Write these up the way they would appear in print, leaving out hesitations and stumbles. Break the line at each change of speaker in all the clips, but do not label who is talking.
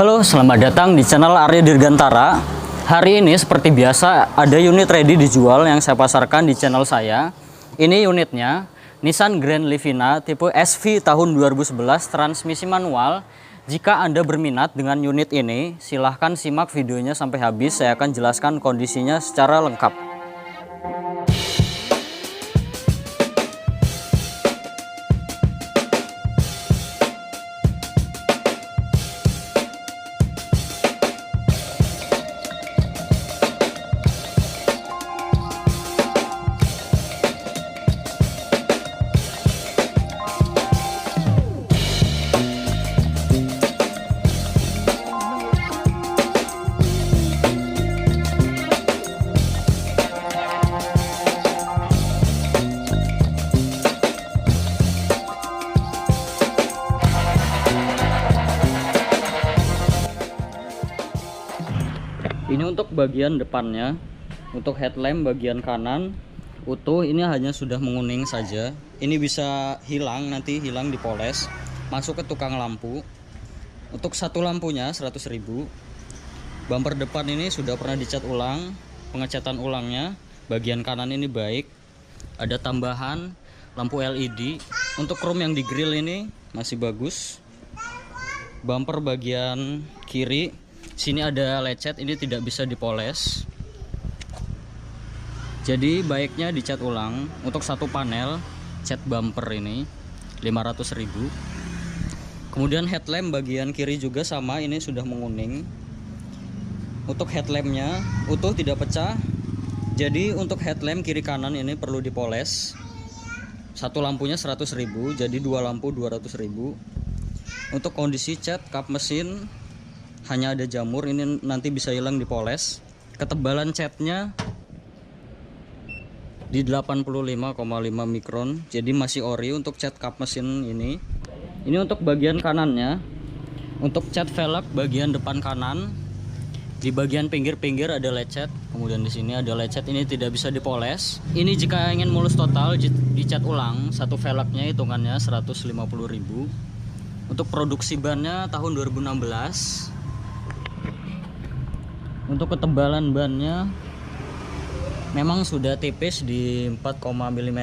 Halo, selamat datang di channel Arya Dirgantara. Hari ini seperti biasa ada unit ready dijual yang saya pasarkan di channel saya. Ini unitnya Nissan Grand Livina tipe SV tahun 2011 transmisi manual. Jika Anda berminat dengan unit ini, silahkan simak videonya sampai habis. Saya akan jelaskan kondisinya secara lengkap. Ini untuk bagian depannya, untuk headlamp bagian kanan utuh, ini hanya sudah menguning saja. Ini bisa hilang, nanti hilang dipoles, masuk ke tukang lampu. Untuk satu lampunya 100.000. Bumper depan ini sudah pernah dicat ulang, pengecatan ulangnya. Bagian kanan ini baik, ada tambahan lampu LED. Untuk chrome yang di grill ini masih bagus. Bumper bagian kiri sini ada lecet, ini tidak bisa dipoles, jadi baiknya dicat ulang. Untuk satu panel cat bumper ini 500.000. Kemudian headlamp bagian kiri juga sama, ini sudah menguning. Untuk headlampnya utuh, tidak pecah. Jadi untuk headlamp kiri kanan ini perlu dipoles. Satu lampunya 100.000, jadi dua lampu 200.000. Untuk kondisi cat kap mesin hanya ada jamur, ini nanti bisa hilang dipoles. Ketebalan catnya di 85,5 mikron, jadi masih ori untuk cat kap mesin ini. Ini untuk bagian kanannya. Untuk cat velg bagian depan kanan, di bagian pinggir-pinggir ada lecet, kemudian di sini ada lecet, ini tidak bisa dipoles. Ini jika ingin mulus total dicat ulang, satu velgnya hitungannya 150.000. Untuk produksi bannya tahun 2016. Untuk ketebalan bannya memang sudah tipis di 4, mm.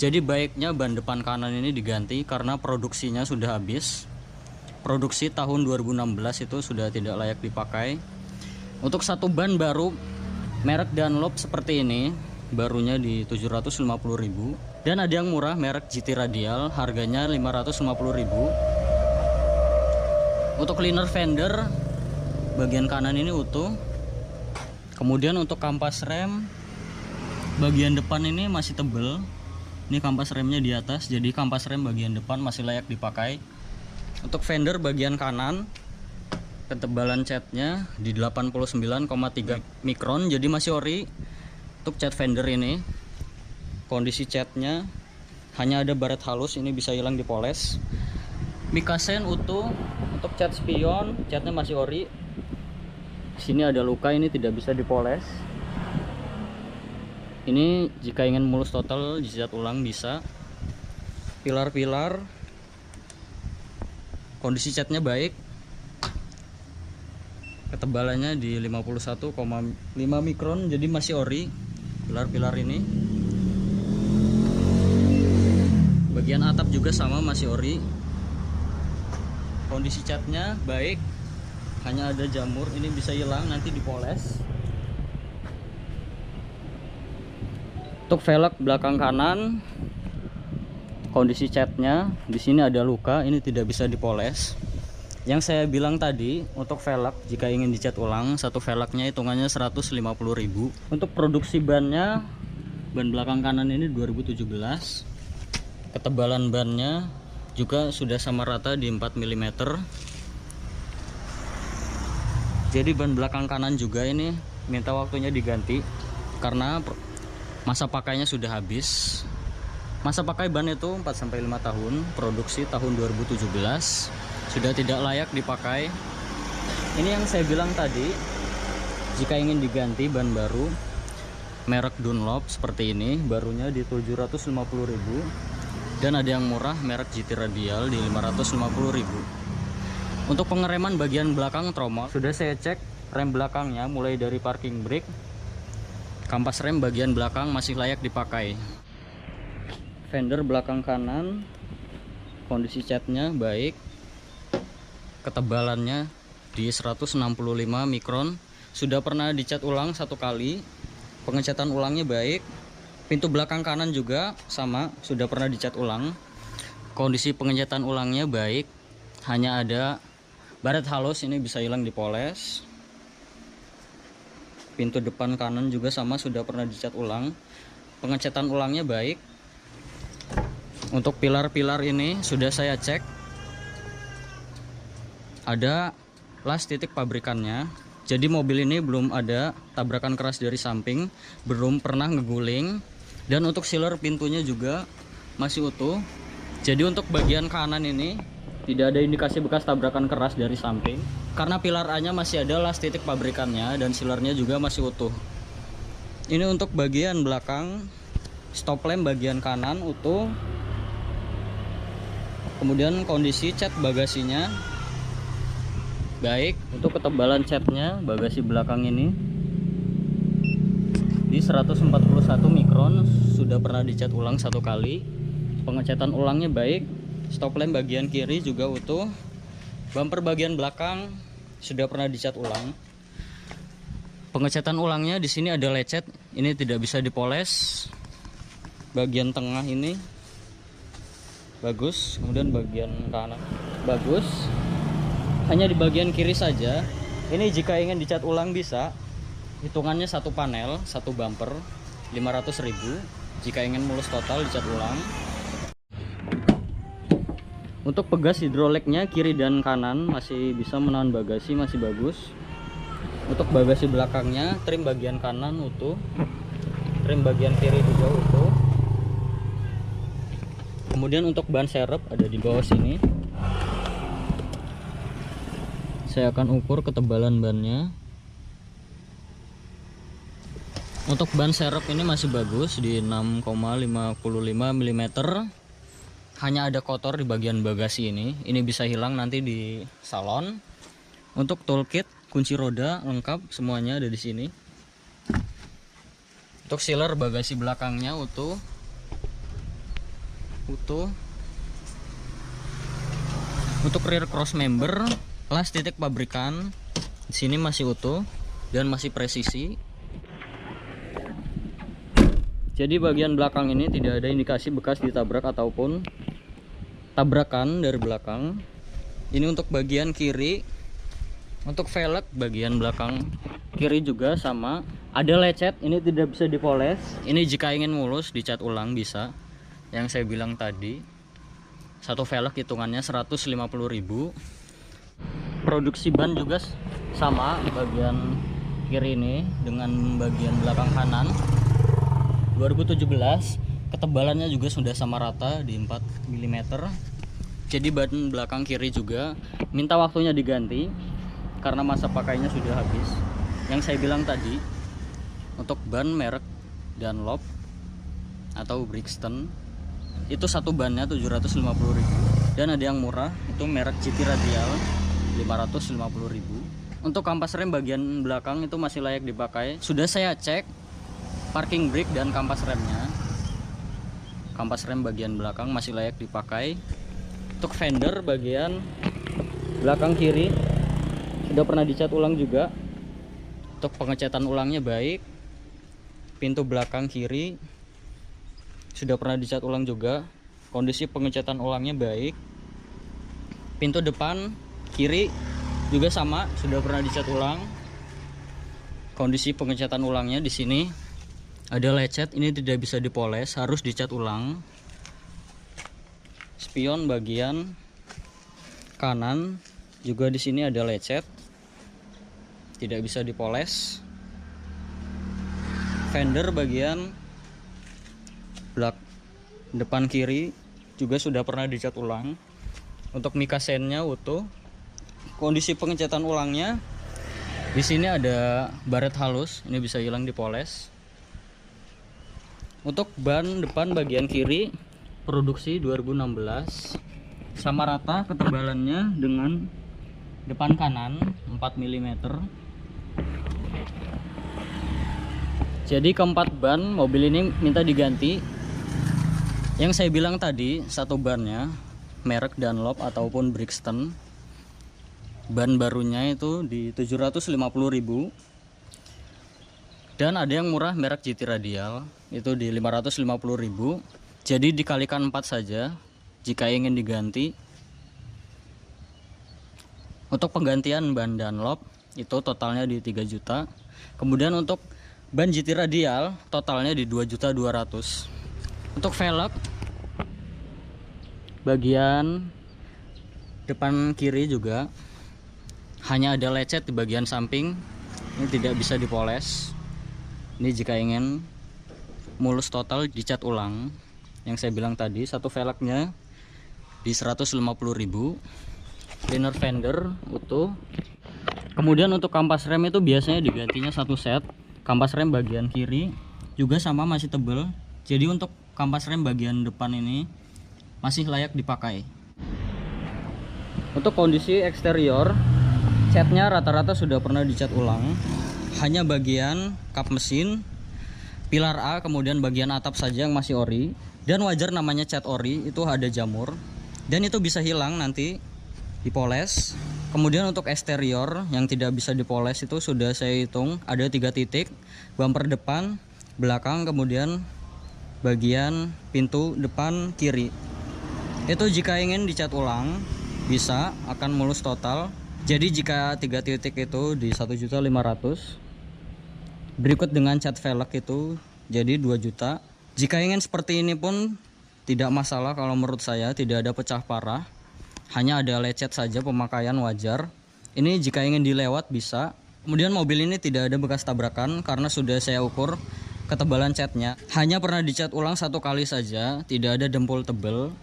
Jadi baiknya ban depan kanan ini diganti karena produksinya sudah habis. Produksi tahun 2016 itu sudah tidak layak dipakai. Untuk satu ban baru merek Dunlop seperti ini, barunya di 750.000. Dan ada yang murah merek GT Radial, harganya 550.000. Untuk cleaner fender bagian kanan ini utuh. Kemudian untuk kampas rem bagian depan ini masih tebel. Ini kampas remnya di atas, jadi kampas rem bagian depan masih layak dipakai. Untuk fender bagian kanan, ketebalan catnya di 89,3 mikron, jadi masih ori. Untuk cat fender ini kondisi catnya hanya ada baret halus, ini bisa hilang dipoles. Mikasen utuh. Untuk cat spion catnya masih ori. Sini ada luka, ini tidak bisa dipoles. Ini jika ingin mulus total dicat ulang bisa. Pilar-pilar kondisi catnya baik, ketebalannya di 51,5 mikron, jadi masih ori pilar-pilar ini. Bagian atap juga sama, masih ori. Kondisi catnya baik, hanya ada jamur, ini bisa hilang nanti dipoles. Untuk velg belakang kanan kondisi catnya di sini ada luka, ini tidak bisa dipoles. Yang saya bilang tadi, untuk velg jika ingin dicat ulang, satu velgnya hitungannya 150.000. Untuk produksi bannya, ban belakang kanan ini 2017. Ketebalan bannya juga sudah sama rata di 4 mm. Jadi ban belakang kanan juga ini minta waktunya diganti karena masa pakainya sudah habis. Masa pakai ban itu 4-5 tahun, produksi tahun 2017, sudah tidak layak dipakai. Ini yang saya bilang tadi, jika ingin diganti ban baru merek Dunlop seperti ini, barunya di 750.000. Dan ada yang murah merek GT Radial di 550.000. Untuk pengereman bagian belakang tromol sudah saya cek rem belakangnya, mulai dari parking brake, kampas rem bagian belakang masih layak dipakai. Fender belakang kanan kondisi catnya baik, ketebalannya di 165 mikron, sudah pernah dicat ulang 1 kali, pengecatan ulangnya baik. Pintu belakang kanan juga sama, sudah pernah dicat ulang, kondisi pengecatan ulangnya baik, hanya ada baret halus, ini bisa hilang dipoles. Pintu depan kanan juga sama, sudah pernah dicat ulang, pengecatan ulangnya baik. Untuk pilar-pilar ini sudah saya cek, ada las titik pabrikannya. Jadi mobil ini belum ada tabrakan keras dari samping, belum pernah ngeguling. Dan untuk sealer pintunya juga masih utuh. Jadi untuk bagian kanan ini tidak ada indikasi bekas tabrakan keras dari samping, karena pilar A nya masih ada las titik pabrikannya dan sealernya juga masih utuh. Ini untuk bagian belakang, stop lamp bagian kanan utuh. Kemudian kondisi cat bagasinya baik. Untuk ketebalan catnya bagasi belakang ini di 141 mikron, sudah pernah dicat ulang 1 kali, pengecatan ulangnya baik. Stop lamp bagian kiri juga utuh. Bumper bagian belakang sudah pernah dicat ulang, pengecatan ulangnya di sini ada lecet, ini tidak bisa dipoles. Bagian tengah ini bagus, kemudian bagian kanan bagus, hanya di bagian kiri saja. Ini jika ingin dicat ulang bisa, hitungannya 1 panel 1 bumper 500.000. Jika ingin mulus total dicat ulang. Untuk pegas hidroliknya kiri dan kanan masih bisa menahan bagasi, masih bagus. Untuk bagasi belakangnya trim bagian kanan utuh, trim bagian kiri juga utuh. Kemudian untuk ban serep ada di bawah sini. Saya akan ukur ketebalan bannya. Untuk ban serep ini masih bagus di 6,55 mm. Hanya ada kotor di bagian bagasi ini. Ini bisa hilang nanti di salon. Untuk toolkit, kunci roda lengkap semuanya ada di sini. Untuk sealer bagasi belakangnya utuh. Untuk rear cross member, las titik pabrikan di sini masih utuh dan masih presisi. Jadi bagian belakang ini tidak ada indikasi bekas ditabrak ataupun tabrakan dari belakang. Ini untuk bagian kiri. Untuk velg bagian belakang kiri juga sama, ada lecet, ini tidak bisa dipoles. Ini jika ingin mulus dicat ulang bisa. Yang saya bilang tadi, 1 velg hitungannya 150.000. Produksi ban juga sama, bagian kiri ini dengan bagian belakang kanan 2017. Ketebalannya juga sudah sama rata di 4 mm. Jadi ban belakang kiri juga minta waktunya diganti karena masa pakainya sudah habis. Yang saya bilang tadi, untuk ban merek Dunlop atau Brixton itu 1 bannya 750.000, dan ada yang murah itu merek GT Radial 550.000. Untuk kampas rem bagian belakang itu masih layak dipakai, sudah saya cek parking brake dan kampas remnya. Kampas rem bagian belakang masih layak dipakai. Untuk fender bagian belakang kiri sudah pernah dicat ulang juga. Untuk pengecatan ulangnya baik. Pintu belakang kiri sudah pernah dicat ulang juga, kondisi pengecatan ulangnya baik. Pintu depan kiri juga sama, sudah pernah dicat ulang, kondisi pengecatan ulangnya di sini ada lecet, ini tidak bisa dipoles, harus dicat ulang. Spion bagian kanan juga di sini ada lecet, tidak bisa dipoles. Fender bagian depan kiri juga sudah pernah dicat ulang. Untuk mica sennya utuh. Kondisi pengecatan ulangnya di sini ada baret halus, ini bisa hilang dipoles. Untuk ban depan bagian kiri produksi 2016, sama rata ketebalannya dengan depan kanan 4 mm. Jadi keempat ban mobil ini minta diganti. Yang saya bilang tadi, satu bannya merek Dunlop ataupun Brixton, ban barunya itu di 750.000. Dan ada yang murah merek GT Radial itu di 550.000. Jadi dikalikan 4 saja jika ingin diganti. Untuk penggantian ban Dunlop itu totalnya di 3 juta. Kemudian untuk ban GT Radial totalnya di 2.200.000. Untuk velg bagian depan kiri juga hanya ada lecet di bagian samping. Ini tidak bisa dipoles. Ini jika ingin mulus total dicat ulang. Yang saya bilang tadi, satu velgnya di 150.000. Liner fender utuh. Kemudian untuk kampas rem itu biasanya digantinya satu set. Kampas rem bagian kiri juga sama masih tebal. Jadi untuk kampas rem bagian depan ini masih layak dipakai. Untuk kondisi eksterior, catnya rata-rata sudah pernah dicat ulang. Hanya bagian kap mesin, pilar A, kemudian bagian atap saja yang masih ori. Dan wajar namanya cat ori, itu ada jamur. Dan itu bisa hilang nanti dipoles. Kemudian untuk eksterior yang tidak bisa dipoles itu sudah saya hitung ada 3 titik. Bumper depan, belakang, kemudian bagian pintu depan kiri. Itu jika ingin dicat ulang bisa, akan mulus total. Jadi jika 3 titik itu di 1.500.000, berikut dengan cat velg itu jadi 2 juta. Jika ingin seperti ini pun tidak masalah, kalau menurut saya tidak ada pecah parah, hanya ada lecet saja, pemakaian wajar. Ini jika ingin dilewat bisa. Kemudian mobil ini tidak ada bekas tabrakan karena sudah saya ukur ketebalan catnya. Hanya pernah dicat ulang 1 kali saja, tidak ada dempul tebal.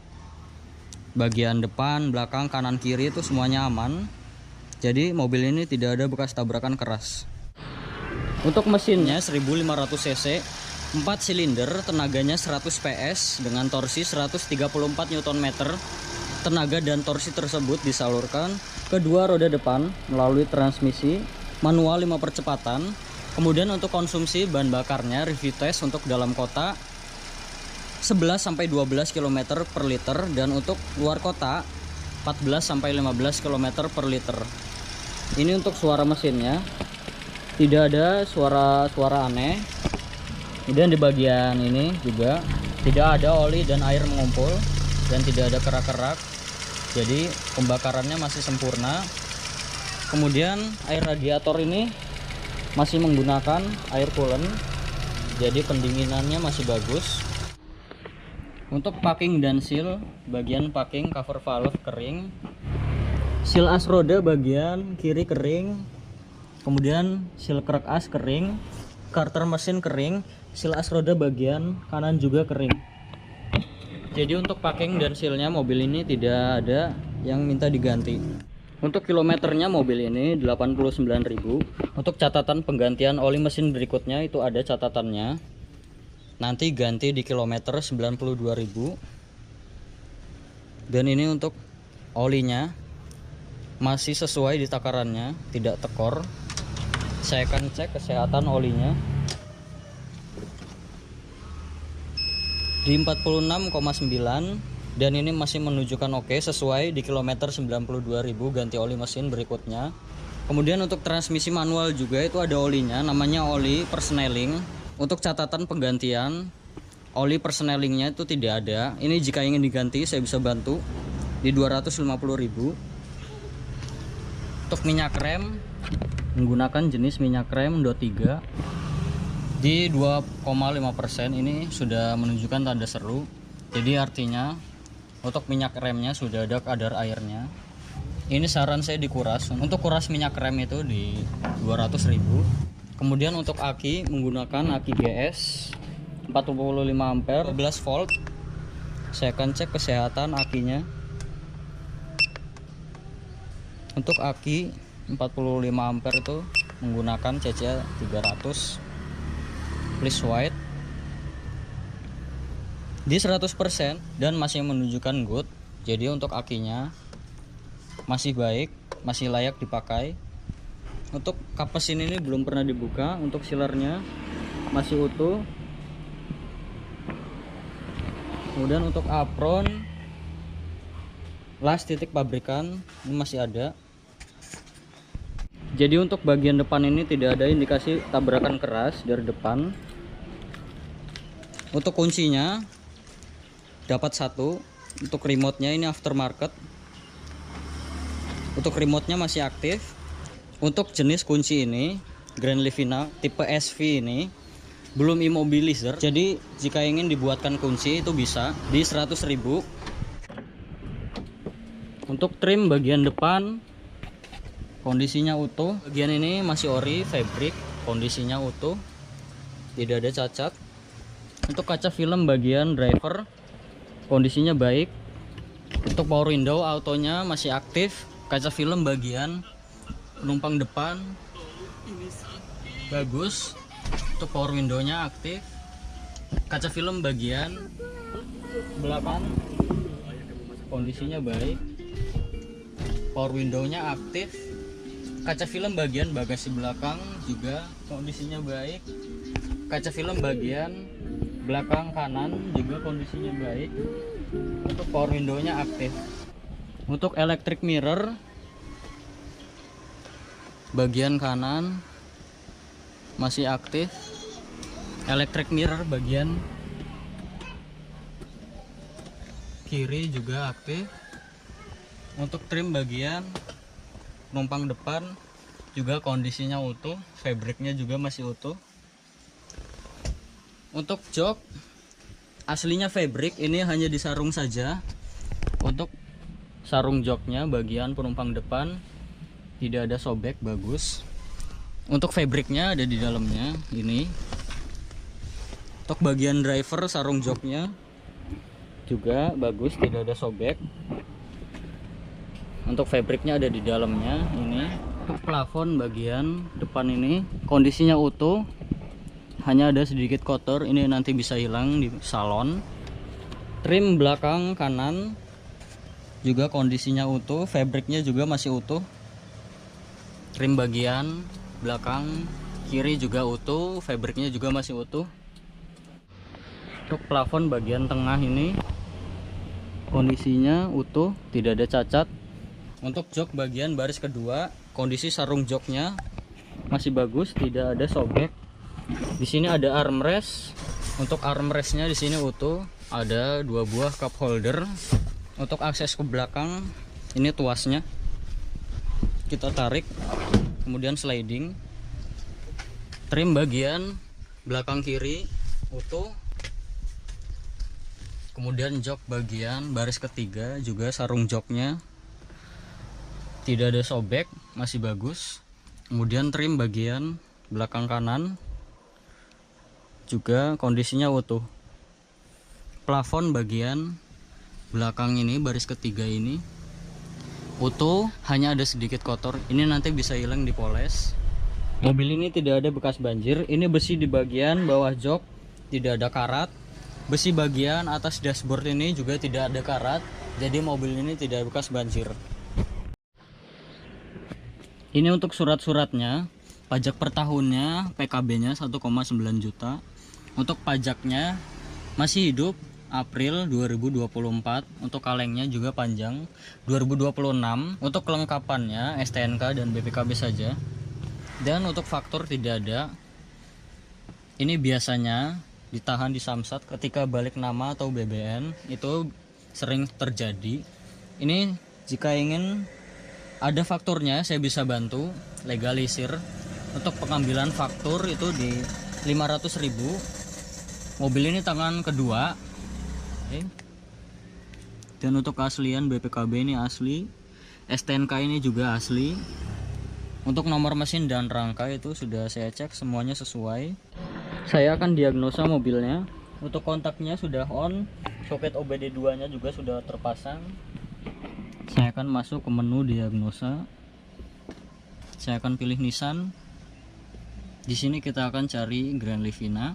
Bagian depan, belakang, kanan, kiri itu semuanya aman. Jadi mobil ini tidak ada bekas tabrakan keras. Untuk mesinnya 1500 cc, 4 silinder, tenaganya 100 PS dengan torsi 134 Nm. Tenaga dan torsi tersebut disalurkan ke 2 roda depan melalui transmisi manual 5 percepatan. Kemudian untuk konsumsi bahan bakarnya review test untuk dalam kota 11-12 km per liter, dan untuk luar kota 14-15 km per liter. Ini untuk suara mesinnya, tidak ada suara aneh. Kemudian di bagian ini juga tidak ada oli dan air mengumpul dan tidak ada kerak-kerak. Jadi pembakarannya masih sempurna. Kemudian air radiator ini masih menggunakan air coolant, jadi pendinginannya masih bagus. Untuk packing dan seal, bagian packing cover valve kering, seal as roda bagian kiri kering, kemudian seal krek as kering, karter mesin kering, seal as roda bagian kanan juga kering. Jadi untuk packing dan sealnya mobil ini tidak ada yang minta diganti. Untuk kilometernya mobil ini 89.000. Untuk catatan penggantian oli mesin berikutnya itu ada catatannya. Nanti ganti di kilometer 92.000. Dan ini untuk olinya masih sesuai di takarannya, tidak tekor. Saya akan cek kesehatan olinya di 46,9, dan ini masih menunjukkan oke, sesuai di kilometer 92.000 ganti oli mesin berikutnya. Kemudian untuk transmisi manual juga itu ada olinya, namanya oli persneling. Untuk catatan penggantian oli persnelingnya itu tidak ada. Ini jika ingin diganti saya bisa bantu di 250.000. Untuk minyak rem menggunakan jenis minyak rem DO 3 di 2,5%. Ini sudah menunjukkan tanda seru, jadi artinya untuk minyak remnya sudah ada kadar airnya. Ini saran saya dikuras. Untuk kuras minyak rem itu di 200.000. Kemudian untuk aki menggunakan aki GS 45 ampere 12 volt. Saya akan cek kesehatan akinya. Untuk aki 45 ampere itu menggunakan CC 300 please white di 100% dan masih menunjukkan good. Jadi untuk akinya masih baik. masih layak dipakai. Untuk kapas ini belum pernah dibuka. Untuk sealernya masih utuh. Kemudian untuk apron las titik pabrikan ini masih ada. Jadi untuk bagian depan ini tidak ada indikasi tabrakan keras dari depan. Untuk kuncinya dapat satu. Untuk remote-nya ini aftermarket. Untuk remote-nya masih aktif. Untuk jenis kunci ini Grand Livina tipe SV ini belum immobilizer. Jadi jika ingin dibuatkan kunci itu bisa di 100.000. Untuk trim bagian depan kondisinya utuh. Bagian ini masih ori fabric, kondisinya utuh, tidak ada cacat. Untuk kaca film bagian driver kondisinya baik. Untuk power window autonya masih aktif. Kaca film bagian penumpang depan bagus. Untuk power windownya aktif. Kaca film bagian belakang kondisinya baik. Power windownya aktif. Kaca film bagian bagasi belakang juga kondisinya baik. Kaca film bagian belakang kanan juga kondisinya baik. Untuk power windownya aktif. Untuk electric mirror bagian kanan masih aktif. Electric mirror bagian kiri juga aktif. Untuk trim bagian penumpang depan juga kondisinya utuh, fabriknya juga masih utuh. Untuk jok aslinya fabric, ini hanya disarung saja. Untuk sarung joknya bagian penumpang depan tidak ada sobek, bagus. Untuk fabriknya ada di dalamnya ini. Untuk bagian driver sarung joknya juga bagus, tidak ada sobek. Untuk fabriknya ada di dalamnya ini. Untuk plafon bagian depan ini kondisinya utuh, hanya ada sedikit kotor, ini nanti bisa hilang di salon. Trim belakang kanan juga kondisinya utuh, fabriknya juga masih utuh. Trim bagian belakang kiri juga utuh, fabriknya juga masih utuh. Untuk plafon bagian tengah ini kondisinya utuh, tidak ada cacat. Untuk jok bagian baris kedua, kondisi sarung joknya masih bagus, tidak ada sobek. Di sini ada armrest. Untuk armrestnya di sini utuh, ada 2 buah cup holder. Untuk akses ke belakang, ini tuasnya. Kita tarik, kemudian sliding. Trim bagian belakang kiri utuh. Kemudian jok bagian baris ketiga juga sarung joknya tidak ada sobek, masih bagus. Kemudian trim bagian belakang kanan juga kondisinya utuh. Plafon bagian belakang ini baris ketiga ini utuh, hanya ada sedikit kotor, ini nanti bisa hilang dipoles. Mobil ini tidak ada bekas banjir. Ini besi di bagian bawah jok tidak ada karat. Besi bagian atas dashboard ini juga tidak ada karat, jadi mobil ini tidak bekas banjir. Ini untuk surat-suratnya, pajak per tahunnya PKB-nya 1,9 juta. Untuk pajaknya masih hidup April 2024. Untuk kalengnya juga panjang 2026. Untuk kelengkapannya STNK dan BPKB saja. Dan untuk faktur tidak ada. Ini biasanya ditahan di Samsat ketika balik nama atau BBN, itu sering terjadi. Ini jika ingin ada fakturnya saya bisa bantu legalisir. Untuk pengambilan faktur itu di 500.000. Mobil ini tangan kedua. Oke. Dan untuk keaslian BPKB ini asli, STNK ini juga asli. Untuk nomor mesin dan rangka itu sudah saya cek, semuanya sesuai. Saya akan diagnosa mobilnya. Untuk kontaknya sudah on, soket OBD2 nya juga sudah terpasang. Saya akan masuk ke menu diagnosa. Saya akan pilih Nissan. Di sini kita akan cari Grand Livina.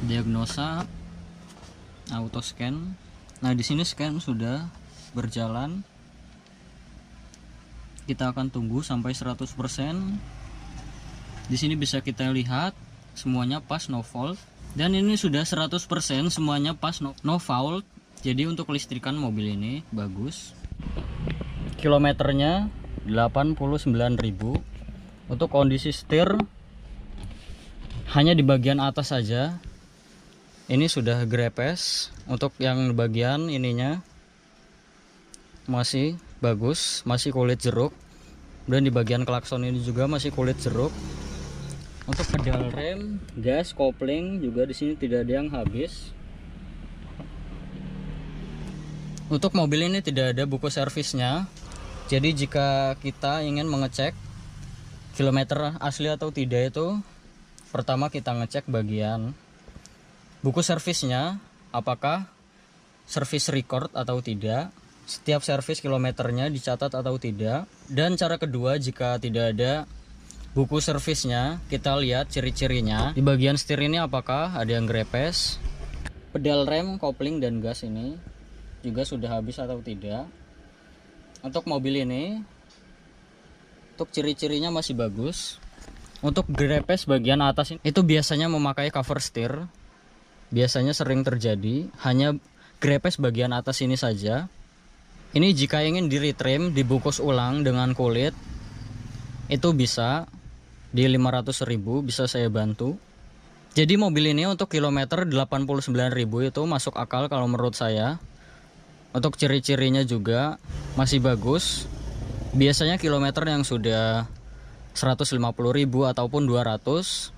Diagnosa, auto scan. Nah, di sini scan sudah. berjalan. Kita akan tunggu sampai 100%. Di sini bisa kita lihat semuanya pas, no fault. Dan ini sudah 100% semuanya pas, no fault. Jadi untuk listrikan mobil ini bagus. Kilometernya 89.000. Untuk kondisi setir hanya di bagian atas saja. Ini sudah grepes. Untuk yang bagian ininya masih bagus, masih kulit jeruk. Dan di bagian klakson ini juga masih kulit jeruk. Untuk pedal rem, gas, kopling juga di sini tidak ada yang habis. Untuk mobil ini tidak ada buku servisnya. Jadi jika kita ingin mengecek kilometer asli atau tidak itu, pertama kita ngecek bagian buku servisnya, apakah servis record atau tidak, setiap servis kilometernya dicatat atau tidak. Dan cara kedua, jika tidak ada buku servisnya, kita lihat ciri-cirinya. Di bagian setir ini apakah ada yang grepes, pedal rem, kopling, dan gas ini juga sudah habis atau tidak. Untuk mobil ini, untuk ciri-cirinya masih bagus. Untuk grepes bagian atas ini, itu biasanya memakai cover steer. Biasanya sering terjadi, hanya grepes bagian atas ini saja. Ini jika ingin di retrim, dibungkus ulang dengan kulit, itu bisa di 500.000, bisa saya bantu. Jadi mobil ini untuk kilometer 89.000 itu masuk akal kalau menurut saya. Untuk ciri-cirinya juga masih bagus. Biasanya kilometer yang sudah 150.000 ataupun 200,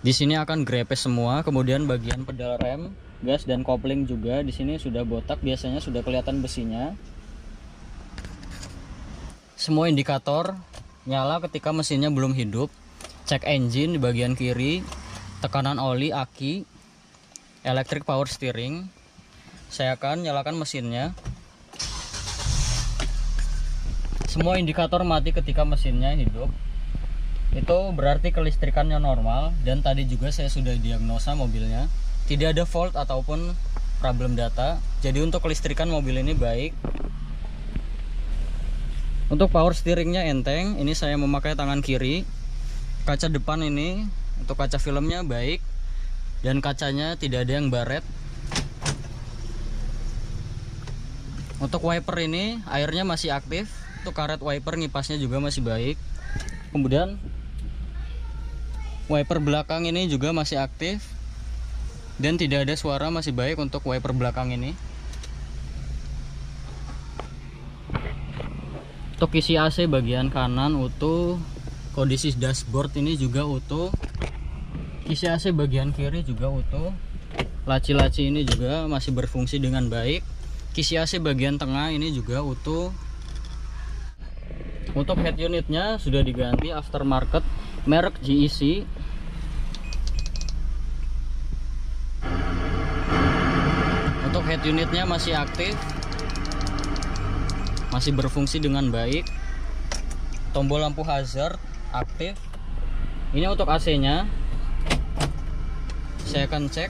di sini akan grepes semua. Kemudian bagian pedal rem, gas, dan kopling juga di sini sudah botak, biasanya sudah kelihatan besinya. Semua indikator nyala ketika mesinnya belum hidup. Cek engine di bagian kiri, tekanan oli, aki, electric power steering. Saya akan nyalakan mesinnya. Semua indikator mati ketika mesinnya hidup. Itu berarti kelistrikannya normal. Dan tadi juga saya sudah diagnosa mobilnya, tidak ada fault ataupun problem data. Jadi untuk kelistrikan mobil ini baik. Untuk power steeringnya enteng. Ini saya memakai tangan kiri. Kaca depan ini, untuk kaca filmnya baik. Dan kacanya tidak ada yang baret. Untuk wiper ini airnya masih aktif. Untuk karet wiper ngipasnya juga masih baik. Kemudian wiper belakang ini juga masih aktif dan tidak ada suara, masih baik untuk wiper belakang ini. Untuk isi AC bagian kanan utuh, kondisi dashboard ini juga utuh, isi AC bagian kiri juga utuh, laci-laci ini juga masih berfungsi dengan baik, kisi AC bagian tengah ini juga utuh. Untuk head unitnya sudah diganti aftermarket merek GEC. Untuk head unitnya masih aktif, masih berfungsi dengan baik. Tombol lampu hazard aktif. Ini untuk AC nya saya akan cek.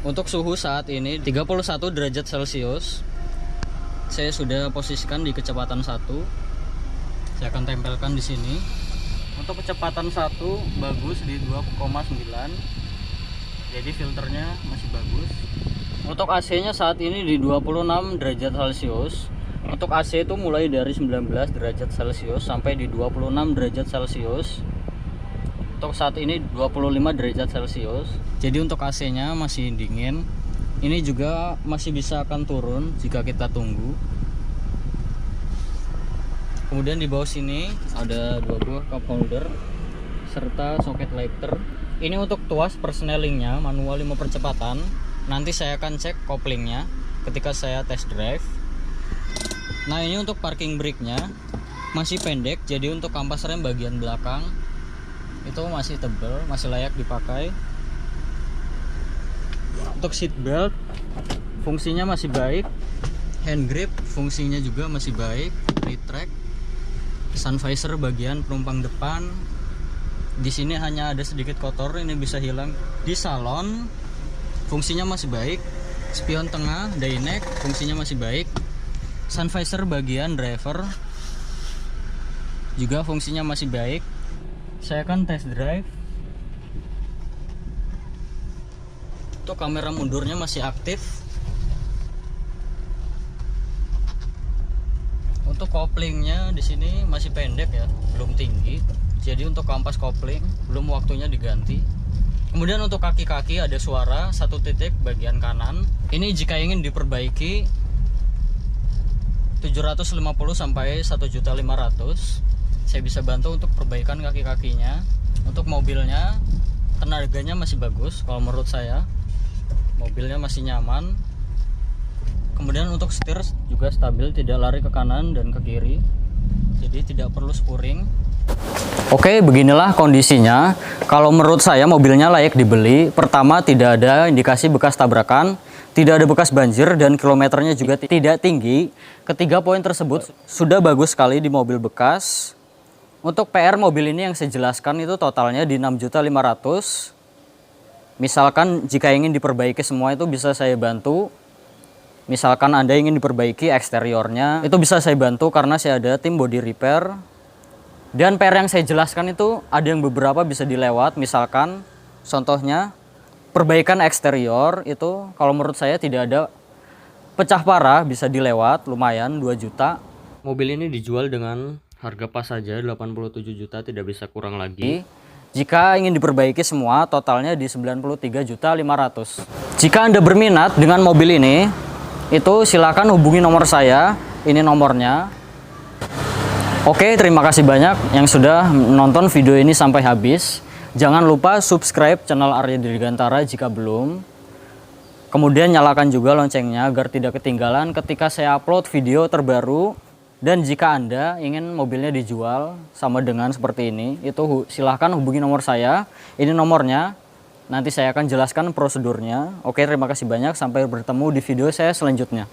Untuk suhu saat ini 31 derajat Celcius. Saya sudah posisikan di kecepatan 1. Saya akan tempelkan di sini. Untuk kecepatan 1 bagus di 2,9. Jadi filternya masih bagus. Untuk AC-nya saat ini di 26 derajat Celcius. Untuk AC itu mulai dari 19 derajat Celcius sampai di 26 derajat Celcius. Untuk saat ini 25 derajat Celcius. Jadi untuk AC-nya masih dingin. Ini juga masih bisa akan turun jika kita tunggu. Kemudian di bawah sini ada 2 buah cup holder serta soket lighter. Ini untuk tuas persnelingnya manual 5 percepatan. Nanti saya akan cek koplingnya ketika saya test drive. Nah, ini untuk parking brake-nya masih pendek, jadi untuk kampas rem bagian belakang itu masih tebal, masih layak dipakai. Untuk seat belt fungsinya masih baik, hand grip fungsinya juga masih baik, retract, sun visor bagian penumpang depan di sini hanya ada sedikit kotor, ini bisa hilang. Di salon fungsinya masih baik, Spion tengah, Dynex fungsinya masih baik. Sun visor bagian driver juga fungsinya masih baik. Saya akan test drive. Untuk kamera mundurnya masih aktif. Untuk koplingnya di sini masih pendek ya, belum tinggi. Jadi untuk kampas kopling belum waktunya diganti. Kemudian untuk kaki-kaki ada suara satu titik bagian kanan. Ini jika ingin diperbaiki 750 sampai 1.500.000. Saya bisa bantu untuk perbaikan kaki-kakinya. Untuk mobilnya tenaganya masih bagus kalau menurut saya. Mobilnya masih nyaman. Kemudian untuk setir juga stabil, tidak lari ke kanan dan ke kiri. Jadi tidak perlu spuring. Oke, beginilah kondisinya. Kalau menurut saya mobilnya layak dibeli. Pertama, tidak ada indikasi bekas tabrakan, tidak ada bekas banjir, dan kilometernya juga tidak tinggi. Ketiga poin tersebut sudah bagus sekali di mobil bekas. Untuk PR mobil ini yang saya jelaskan itu totalnya di 6.500.000. Misalkan jika ingin diperbaiki semua itu bisa saya bantu. Misalkan Anda ingin diperbaiki eksteriornya, itu bisa saya bantu karena saya ada tim body repair. Dan PR yang saya jelaskan itu ada yang beberapa bisa dilewat. Misalkan contohnya perbaikan eksterior itu kalau menurut saya tidak ada pecah parah, bisa dilewat, lumayan 2 juta. Mobil ini dijual dengan harga pas saja 87 juta, tidak bisa kurang lagi. Jika ingin diperbaiki semua, totalnya di 93.500.000. Jika Anda berminat dengan mobil ini, itu silakan hubungi nomor saya. Ini nomornya. Oke, terima kasih banyak yang sudah menonton video ini sampai habis. Jangan lupa subscribe channel Arya Dirgantara jika belum. Kemudian nyalakan juga loncengnya agar tidak ketinggalan ketika saya upload video terbaru. Dan jika Anda ingin mobilnya dijual sama dengan seperti ini, itu silahkan hubungi nomor saya. Ini nomornya, nanti saya akan jelaskan prosedurnya. Oke, terima kasih banyak, sampai bertemu di video saya selanjutnya.